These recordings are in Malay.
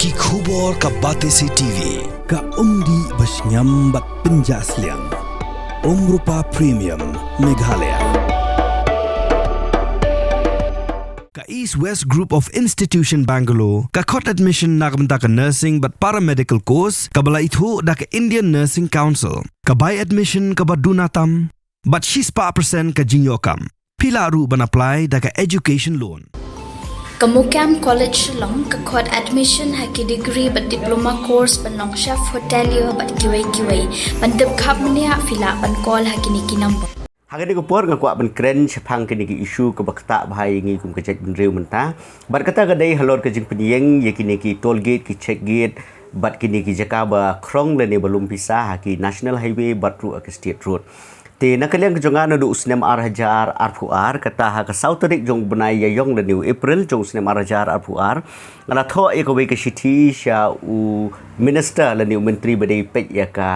Ki khubor ka Batesi TV. Ka umdi basnyam bat penjaslian. Rupa Premium Meghalaya. Ka East West Group of Institution Bangalore. Ka khot admission nagamta ka nursing but paramedical course. Ka bala ithu da ka Indian Nursing Council. Ka buy admission ka badunatam. But she's % ka jingyokam. Pila ru ban apply da ka education loan. Kamukam College Long kakot admission haki degree but diploma course panong chef hotelier but kiway pandep khap mania fila pan call haki niki number Hagani ko por nga kwa ban kren chapang kini ki issue ka bakta bhai ngi kum ka check bin rew menta bar kata ga dai halor ka jing PYNIENG yakini ki toll gate ki check gate bat kini ki jaka ba KHRONG le ne balum pisa haki national highway batru ka state road te nakaliang kejongan do usnem arhajar arfuar kata ha ka sauterik jong benai yayong le new April jong usnem arhajar arfuar ngala tho ek we ka shiti sha u minister le new menteri badai pek ya ka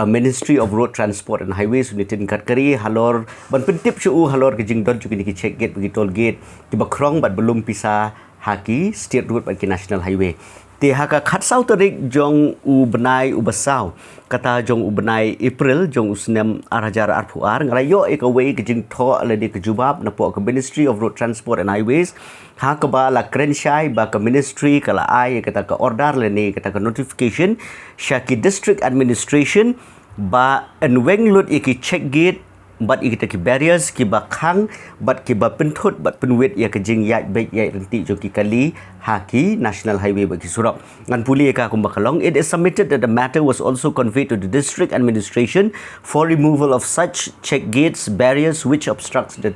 Ministry of Road Transport and Highways Nitin Gadkari halor ban pentip shu halor ke jing don juki ki check gate bagi toll gate ki ba KHRONG bat belum pisa haki state road bagi national highway te haka khat sau terik jong u benai u basau kata jong u benai April jong usnem arhajar arfuar ngalayo ekaway ke jing tho le di ke jubab na po ke Ministry of Road Transport and Highways ha ka ba la krenshai ba ke ministry kala ai kata ke order le ni kata ke notification Shaki District Administration ba enweng lut iki check gate bat iki ki barriers ki ba khang bat ki ba penthut bat penwet ya ke jing ya baik ya renti jo ki kali haki national highway bagi surok ngan puli ka kum bakalong it is submitted that the matter was also conveyed to the district administration for removal of such check gates barriers which obstructs the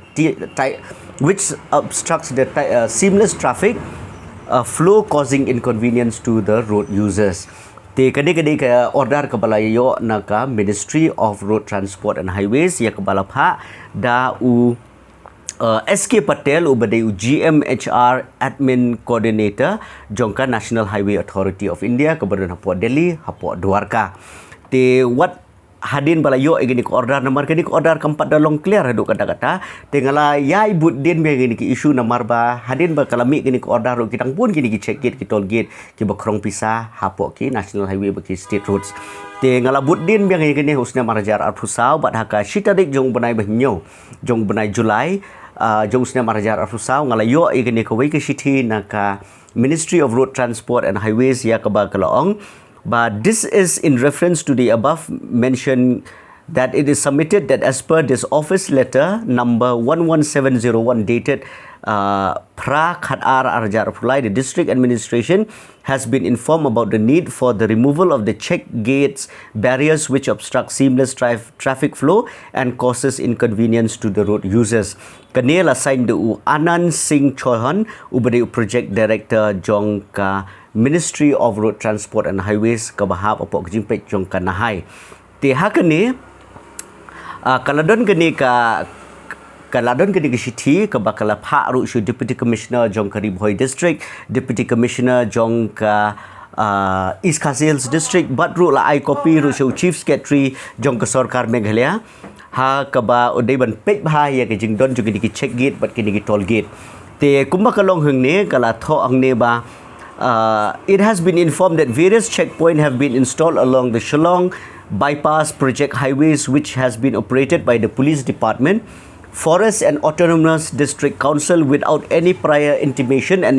seamless traffic flow causing inconvenience to the road users te kade ka order ka balayo na ka Ministry of Road Transport and Highways ya ka balapha da u SK Patel u badai u GMHR admin coordinator jongka National Highway Authority of India ka badan hapo Delhi hapo Dwarka te what hadin balayo igini ko order nomor kini ko order keempat dalong clear hadu kata-kata tengala yai bud din be gini ki issue nomor ba hadin ba kalami gini ko order ro kitang pun gini ki check gate ki toll gate ki ba KHRONG pisa hapo ki national highway ba ki state roads tengala bud din be gini husna marajar arfusau bat haka shitadik jong benai bahnyo jong benai Julai jong usna marajar arfusau ngalayo igini ko wei ki shiti naka Ministry of Road Transport and Highways ya ka ba kalaong. But this is in reference to the above mentioned that it is submitted that as per this office letter number 11701 dated Pra Khatar Arjar Pulai, the district administration has been informed about the need for the removal of the check gates barriers which obstruct seamless traffic flow and causes inconvenience to the road users. Kanel assigned to Anand Singh Chauhan, ubade project director Jongka Ministry of Road Transport and Highways kabahap apok jimpet Jongka Nahai. Te hakane kaladon gani ka kaladon gani kishiti kabakala Pak Rukshu Deputy Commissioner Jongka Ribhoi District, Deputy Commissioner Jongka East Khazils District, Badru la I copy Rukshu Chief Secretary Jongka Sarkar Meghalaya. Ha kaba odai ban pek bhai ya ke jing don juga di check gate bat kini ki toll gate. Te kumba kalong hung ne kala tho ang ne ba it has been informed that various checkpoints have been installed along the Shillong bypass project highways which has been operated by the police department, Forest and Autonomous District Council without any prior intimation and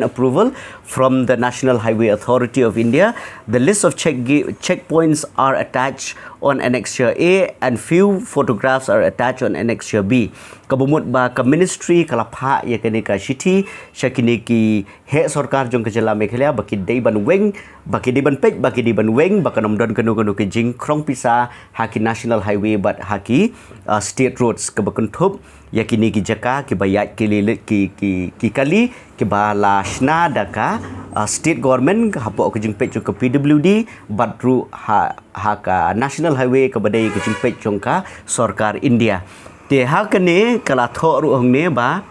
approval from the National Highway Authority of India. The list of checkpoints are attached on Annexure A and few photographs are attached on Annexure B. Kabumut ba ka ministry kalapha ya kene ka shiti shakini ki he sarkar jong kejala Meghalaya baki dei ban weng baki dei ban pek baki dei ban weng baka nomdon kanu ke jing KHRONG pisa haki national highway but haki state roads kabakun thup yakini ki jaka ki bayat ki kali ki bala shna daka state government hapo ke jing pek ke PWD badru haka national highway ke badai ke jing pek jongka sarkar India te hakane kala tho ru hongne ba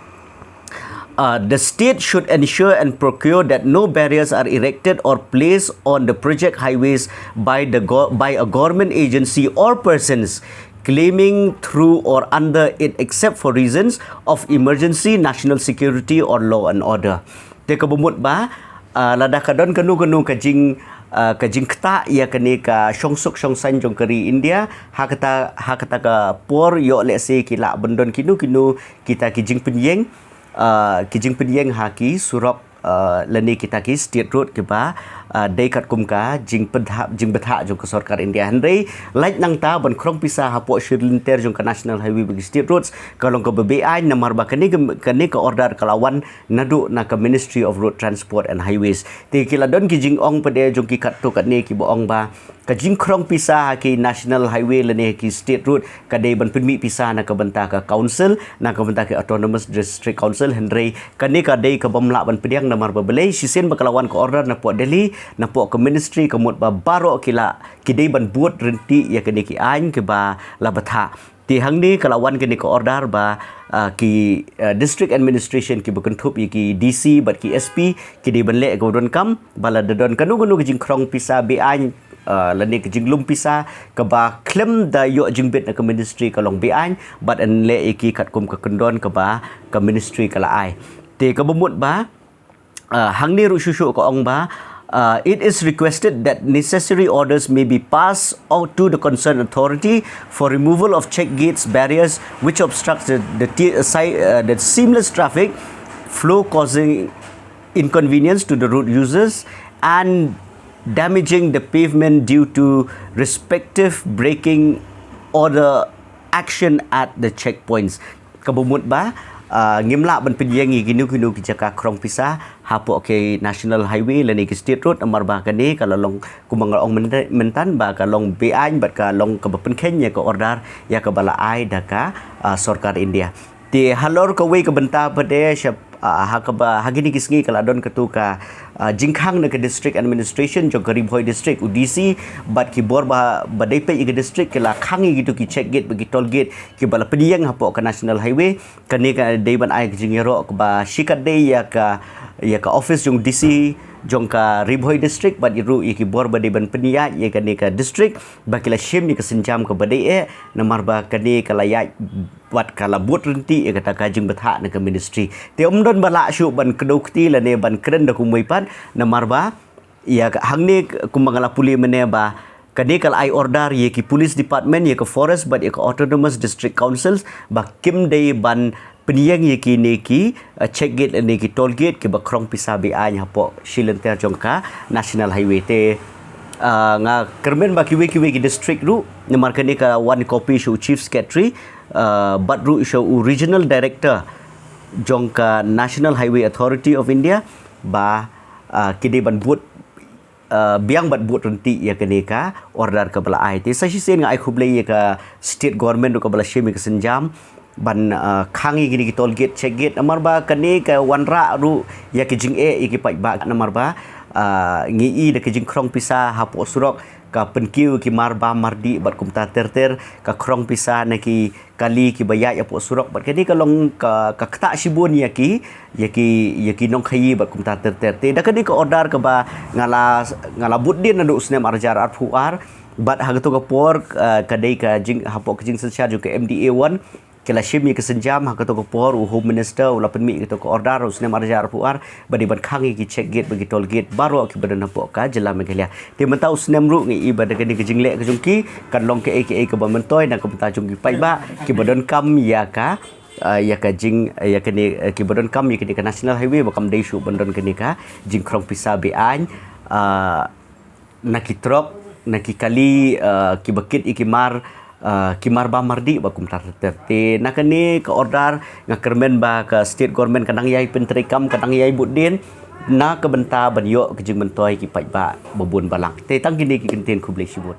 the state should ensure and procure that no barriers are erected or placed on the project highways by a government agency or persons claiming through or under it except for reasons of emergency, national security or law and order. Te kabumut ba lada kadon kanu kajing kajing kta ya kene ka shongsuk shongsan jong kari India hakata ka por yo let's say kila bendon kinu kita kijing penyeng haki surok lani kita ki state road ke ba dei kat kum ka jing betha jong ka sarkar India handai like nang ta ban krong pisa hapo shirlinter jong ka national highway bagi state roads kalong ka BBI namar ba kani ka order kalawan nadu na ka Ministry of Road Transport and Highways ti kila don ki jing ong pade jong ki kat to kat ni ki bo ong ba ka jing krong pisa ki national highway lani ki state road ka dei ban pinmi pisa na ka benta ka council na ka benta ka autonomous district council handai kani ka dei ka bomla ban pediang namar ba belai sisen ba kalawan ka order na po Delhi na po ke ministry kemut ba baro kila kidai ban buat renti ya kini ki ain ke ba labatha ti hang ni kalawan kini ko order ba ki district administration ki bekentup ki DC bat ki SP kidai ban le godon kam bala dadon kanu jing krong pisa bi ain lani ke jing lum pisa ke ba klem da yo jing bet na ke ministry kalong bi ain bat en le ki kat kum ke kendon ke ba ke ministry kala ai ti ke bemut ba hang ni ru shushu ko ong ba it is requested that necessary orders may be passed out to the concerned authority for removal of check gates barriers which obstruct the seamless traffic flow causing inconvenience to the road users and damaging the pavement due to respective braking order action at the checkpoints. Kabumut ba? Ngimla ban pinjeng ginu ki jaka krong pisa hapo ke national highway lani ki state road amar ba kani kalong kumangal ong mentan ba kalong BI bat kalong ka pen ya ka order ya ka bala ai daka sarkar India ti halor ka we ka benta pade hakaba hagini kisngi kala don ketu ka jingkhang na ka district administration jo garib hoi district UDC bat ki bor ba badai pe i district kala khangi gitu ki check gate bagi toll gate ki bala pediang hapo ka national highway kani ka deiban ai jingero ka ba shikat dei ya ka office jong DC jong ka ribhoi district bat iru ki bor ba deiban penia ya kani ka district bakila shim ni ka senjam ka badai namar ba kani kala ya wat kala buat renti ya kata kajing betha na ka ministry te umdon bala syu ban kedokti la ne ban kren da kumui pan namar ba ya hang ni kumangala puli mene ba kade kal ai order ye ki police department ye ka forest but ye ka autonomous district councils ba kim dei ban peniang ye ki ne ki check gate ne ki toll gate ki ba krong pisa bi a nya po shilenter jongka national highway te nga kermen ba kiwe ki district ru namar kane ka one copy show chief secretary but ru show regional director jongka National Highway Authority of India ba kide ban buat biang bat buat renti ya kene ka order ka bala ai te sashi sen ngai khuble ya ka state government ka bala shemi ka senjam ban khangi gini ki toll gate check gate amar ba kane ka wanra ru ya ki jing ki pai ba namar ba ngi i de ki jing krong pisa hapo surok ka penkiu ki marba mardi bat kumta terter ka krong pisa na ki kali ki baya ya po surok bat kani kalong ka kta shibun ya ki nong khayi bat kumta terter te da kani ka order ka ba ngala budin na do usnem arjar arfuar bat hagato ka por kadai ka jing hapo ka jing sensya ju ka MDA 1 kala shimi ka senjam hagato ka por home minister ula penmi ka to ka order usnem arjar arfuar badi ban khangi ki check gate bagi toll gate baro ki badan hapo ka jela megalia te mentau usnem ru ngi ibada kani ka jingle ka jungki kan long ke aka ka bamentoi na ka benta jungki pai ba ki badan kam ya ka jing ya kani ki badan kam ya kani ka national highway bakam dei shu bandon kani ka jing krong pisa bi an nakitrok nakikali ki bakit ikimar kimar ba mardi ba kum te nakani ka order nga kermen ba ka state government kadang yai pentrikam kadang yai budin na ka benta banyo ke jing mentoi ki pai ba bobun balak te tang kini ki kenten kuble sibut